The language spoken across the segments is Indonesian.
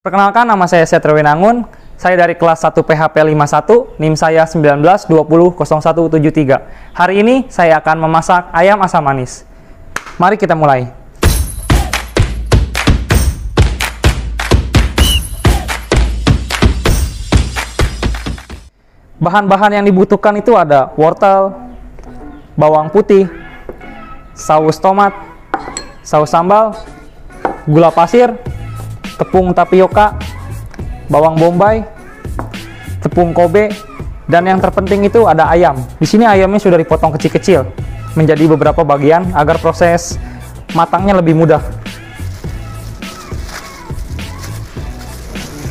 Perkenalkan, nama saya Satria Winangun. Saya dari kelas 1 PHP 51, NIM saya 19200173. Hari ini saya akan memasak ayam asam manis. Mari kita mulai. Bahan-bahan yang dibutuhkan itu ada wortel, bawang putih, saus tomat, saus sambal, gula pasir, tepung tapioka, bawang bombay, tepung Kobe, dan yang terpenting itu ada ayam. Di sini ayamnya sudah dipotong kecil-kecil menjadi beberapa bagian agar proses matangnya lebih mudah.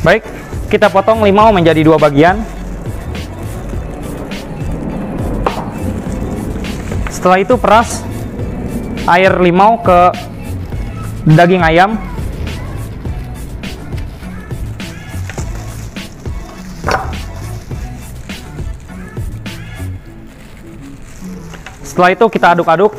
Baik, kita potong limau menjadi 2 bagian. Setelah itu peras air limau ke daging ayam. Setelah itu kita aduk-aduk.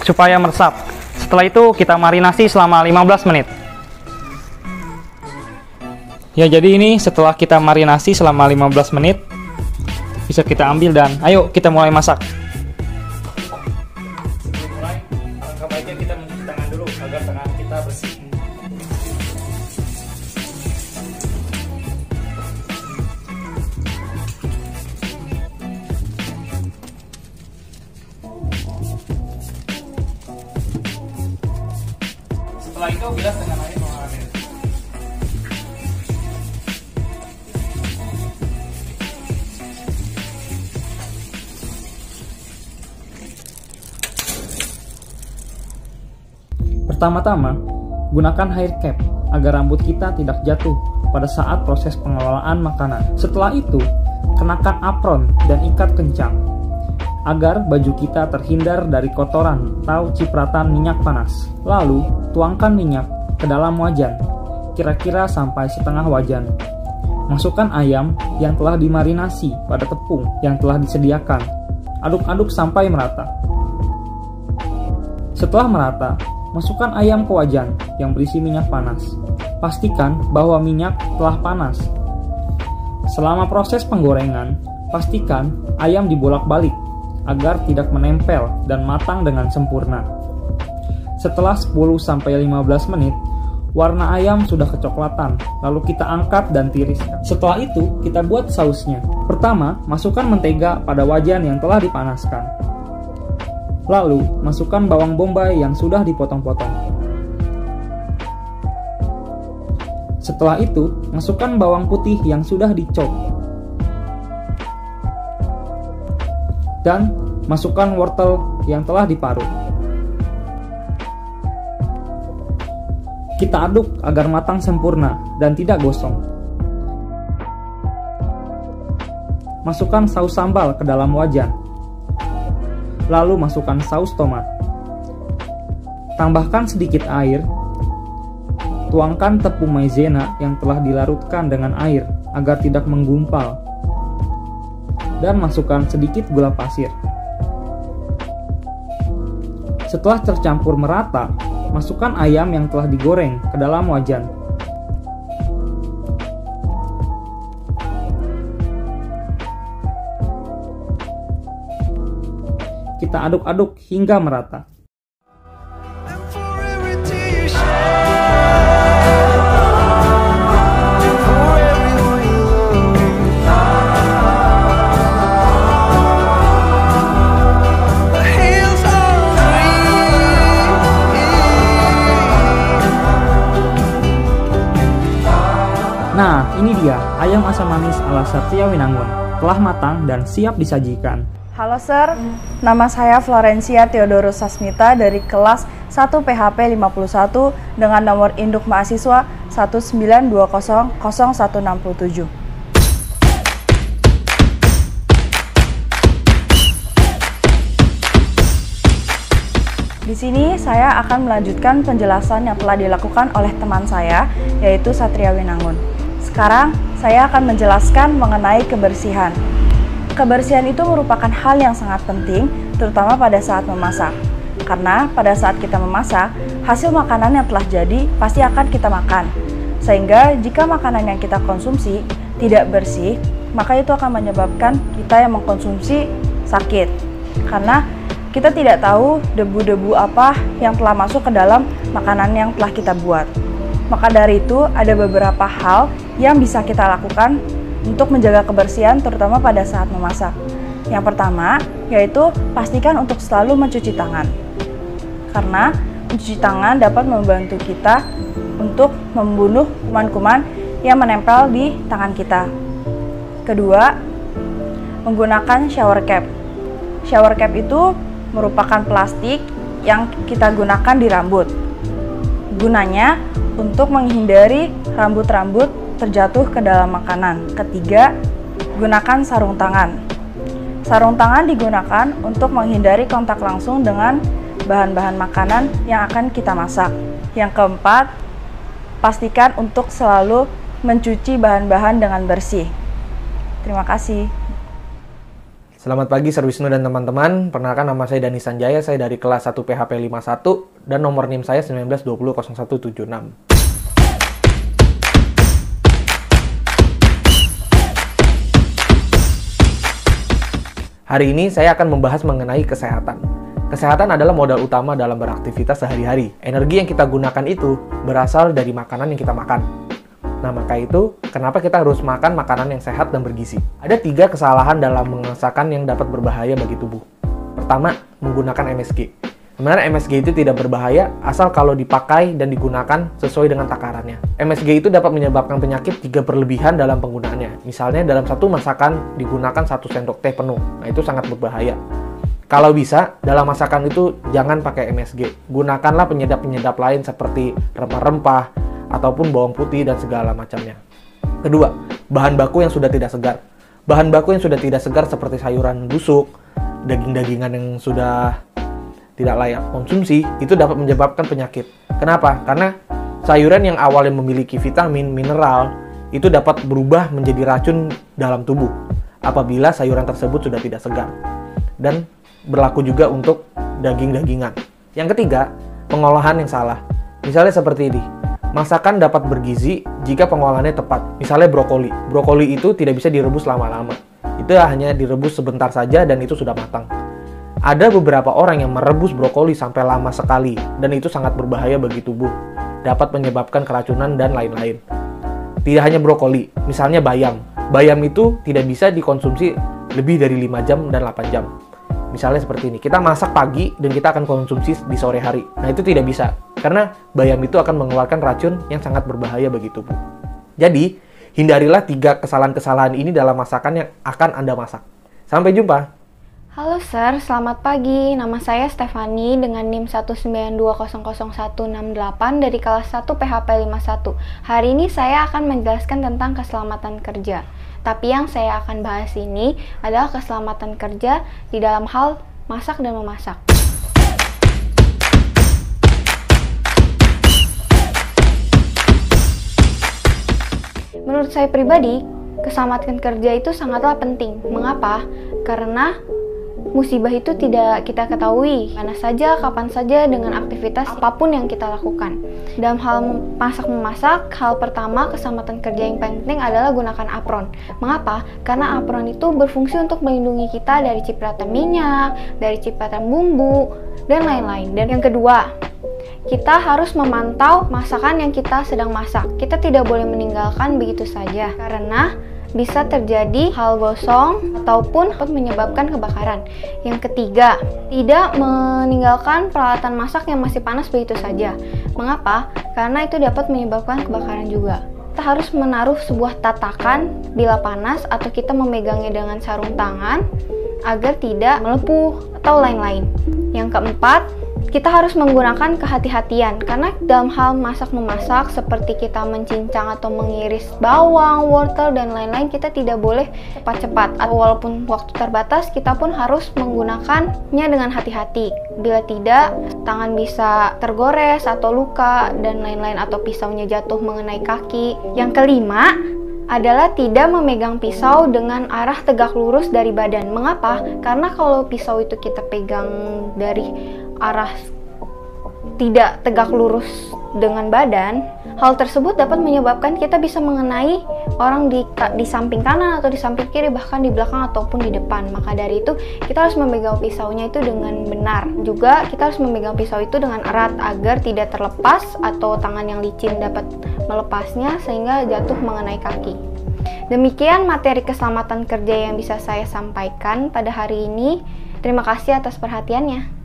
Supaya meresap. Setelah itu kita marinasi selama 15 menit. Ya, jadi ini setelah kita marinasi selama 15 menit, bisa kita ambil dan ayo kita mulai masak. Sebelum mulai, alangkah baiknya kita mencuci tangan dulu agar tangan kita bersih. Setelah itu bilas dengan air mengalir. Pertama-tama, gunakan hair cap agar rambut kita tidak jatuh pada saat proses pengelolaan makanan. Setelah itu, kenakan apron dan ikat kencang agar baju kita terhindar dari kotoran atau cipratan minyak panas. Lalu, tuangkan minyak ke dalam wajan, kira-kira sampai setengah wajan. Masukkan ayam yang telah dimarinasi pada tepung yang telah disediakan. Aduk-aduk sampai merata. Setelah merata, masukkan ayam ke wajan yang berisi minyak panas. Pastikan bahwa minyak telah panas. Selama proses penggorengan, pastikan ayam dibolak-balik agar tidak menempel dan matang dengan sempurna. Setelah 10-15 menit, warna ayam sudah kecoklatan, lalu kita angkat dan tiriskan. Setelah itu, kita buat sausnya. Pertama, masukkan mentega pada wajan yang telah dipanaskan. Lalu, masukkan bawang bombay yang sudah dipotong-potong. Setelah itu, masukkan bawang putih yang sudah dicop. Dan masukkan wortel yang telah diparut. Kita aduk agar matang sempurna dan tidak gosong. Masukkan saus sambal ke dalam wajan. Lalu masukkan saus tomat. Tambahkan sedikit air. Tuangkan tepung maizena yang telah dilarutkan dengan air agar tidak menggumpal. Dan masukkan sedikit gula pasir. Setelah tercampur merata, masukkan ayam yang telah digoreng ke dalam wajan. Kita aduk-aduk hingga merata. Nah, ini dia ayam asam manis ala Satria Winangun. Telah matang dan siap disajikan. Halo Sir, nama saya Florencia Theodorus Sasmita dari kelas 1 PHP 51 dengan nomor induk mahasiswa 192000167. Di sini saya akan melanjutkan penjelasan yang telah dilakukan oleh teman saya, yaitu Satria Winangun. Sekarang saya akan menjelaskan mengenai kebersihan. Kebersihan itu merupakan hal yang sangat penting terutama pada saat memasak. Karena pada saat kita memasak, hasil makanan yang telah jadi pasti akan kita makan. Sehingga jika makanan yang kita konsumsi tidak bersih, maka itu akan menyebabkan kita yang mengkonsumsi sakit. Karena kita tidak tahu debu-debu apa yang telah masuk ke dalam makanan yang telah kita buat. Maka dari itu, ada beberapa hal yang bisa kita lakukan untuk menjaga kebersihan, terutama pada saat memasak. Yang pertama, yaitu pastikan untuk selalu mencuci tangan. Karena mencuci tangan dapat membantu kita untuk membunuh kuman-kuman yang menempel di tangan kita. Kedua, menggunakan shower cap. Shower cap itu merupakan plastik yang kita gunakan di rambut. Gunanya untuk menghindari rambut-rambut terjatuh ke dalam makanan. Ketiga, gunakan sarung tangan. Sarung tangan digunakan untuk menghindari kontak langsung dengan bahan-bahan makanan yang akan kita masak. Yang keempat, pastikan untuk selalu mencuci bahan-bahan dengan bersih. Terima kasih. Selamat pagi Sir Wisnu dan teman-teman. Perkenalkan, nama saya Dani Sanjaya, saya dari kelas 1 PHP 51 dan nomor NIM saya 19200176. Hari ini saya akan membahas mengenai kesehatan. Kesehatan adalah modal utama dalam beraktivitas sehari-hari. Energi yang kita gunakan itu berasal dari makanan yang kita makan. Nah, maka itu kenapa kita harus makan makanan yang sehat dan bergizi. Ada 3 kesalahan dalam masakan yang dapat berbahaya bagi tubuh. Pertama, menggunakan MSG. Sebenarnya MSG itu tidak berbahaya asal kalau dipakai dan digunakan sesuai dengan takarannya. MSG itu dapat menyebabkan penyakit jika berlebihan dalam penggunaannya. Misalnya dalam satu masakan digunakan 1 sendok teh penuh. Nah, itu sangat berbahaya. Kalau bisa, dalam masakan itu jangan pakai MSG. Gunakanlah penyedap-penyedap lain seperti rempah-rempah ataupun bawang putih dan segala macamnya. Kedua, bahan baku yang sudah tidak segar. Bahan baku yang sudah tidak segar seperti sayuran busuk, daging-dagingan yang sudah tidak layak konsumsi, itu dapat menyebabkan penyakit. Kenapa? Karena sayuran yang awalnya memiliki vitamin, mineral, itu dapat berubah menjadi racun dalam tubuh apabila sayuran tersebut sudah tidak segar. Dan berlaku juga untuk daging-dagingan. Yang ketiga, pengolahan yang salah. Misalnya seperti ini. Masakan dapat bergizi jika pengolahannya tepat. Misalnya brokoli. Brokoli itu tidak bisa direbus lama-lama. Itu hanya direbus sebentar saja dan itu sudah matang. Ada beberapa orang yang merebus brokoli sampai lama sekali dan itu sangat berbahaya bagi tubuh. Dapat menyebabkan keracunan dan lain-lain. Tidak hanya brokoli, misalnya bayam. Bayam itu tidak bisa dikonsumsi lebih dari 5 jam dan 8 jam. Misalnya seperti ini, kita masak pagi dan kita akan konsumsi di sore hari. Nah, itu tidak bisa, karena bayam itu akan mengeluarkan racun yang sangat berbahaya bagi tubuh. Jadi, hindarilah 3 kesalahan-kesalahan ini dalam masakan yang akan Anda masak. Sampai jumpa! Halo Sir, selamat pagi. Nama saya Stefani dengan NIM 192000168 dari kelas 1 PHP 51. Hari ini saya akan menjelaskan tentang keselamatan kerja. Tapi yang saya akan bahas ini adalah keselamatan kerja di dalam hal masak dan memasak. Menurut saya pribadi, keselamatan kerja itu sangatlah penting. Mengapa? Karena musibah itu tidak kita ketahui mana saja, kapan saja, dengan aktivitas apapun yang kita lakukan. Dalam hal masak-memasak, hal pertama keselamatan kerja yang paling penting adalah gunakan apron. Mengapa? Karena apron itu berfungsi untuk melindungi kita dari cipratan minyak, dari cipratan bumbu, dan lain-lain. Dan yang kedua, kita harus memantau masakan yang kita sedang masak. Kita tidak boleh meninggalkan begitu saja, karena bisa terjadi hal gosong ataupun menyebabkan kebakaran. Yang ketiga, tidak meninggalkan peralatan masak yang masih panas begitu saja. Mengapa? Karena itu dapat menyebabkan kebakaran juga. Kita harus menaruh sebuah tatakan bila panas atau kita memegangnya dengan sarung tangan agar tidak melepuh atau lain-lain. Yang keempat, kita harus menggunakan kehati-hatian karena dalam hal masak-memasak seperti kita mencincang atau mengiris bawang, wortel, dan lain-lain, kita tidak boleh cepat-cepat. Walaupun waktu terbatas, kita pun harus menggunakannya dengan hati-hati. Bila tidak, tangan bisa tergores atau luka dan lain-lain, atau pisaunya jatuh mengenai kaki. Yang kelima adalah tidak memegang pisau dengan arah tegak lurus dari badan. Mengapa? Karena kalau pisau itu kita pegang dari arah tidak tegak lurus dengan badan, hal tersebut dapat menyebabkan kita bisa mengenai orang di samping kanan atau di samping kiri, bahkan di belakang ataupun di depan. Maka dari itu kita harus memegang pisaunya itu dengan benar. Juga kita harus memegang pisau itu dengan erat agar tidak terlepas atau tangan yang licin dapat melepasnya sehingga jatuh mengenai kaki. Demikian materi keselamatan kerja yang bisa saya sampaikan pada hari ini. Terima kasih atas perhatiannya.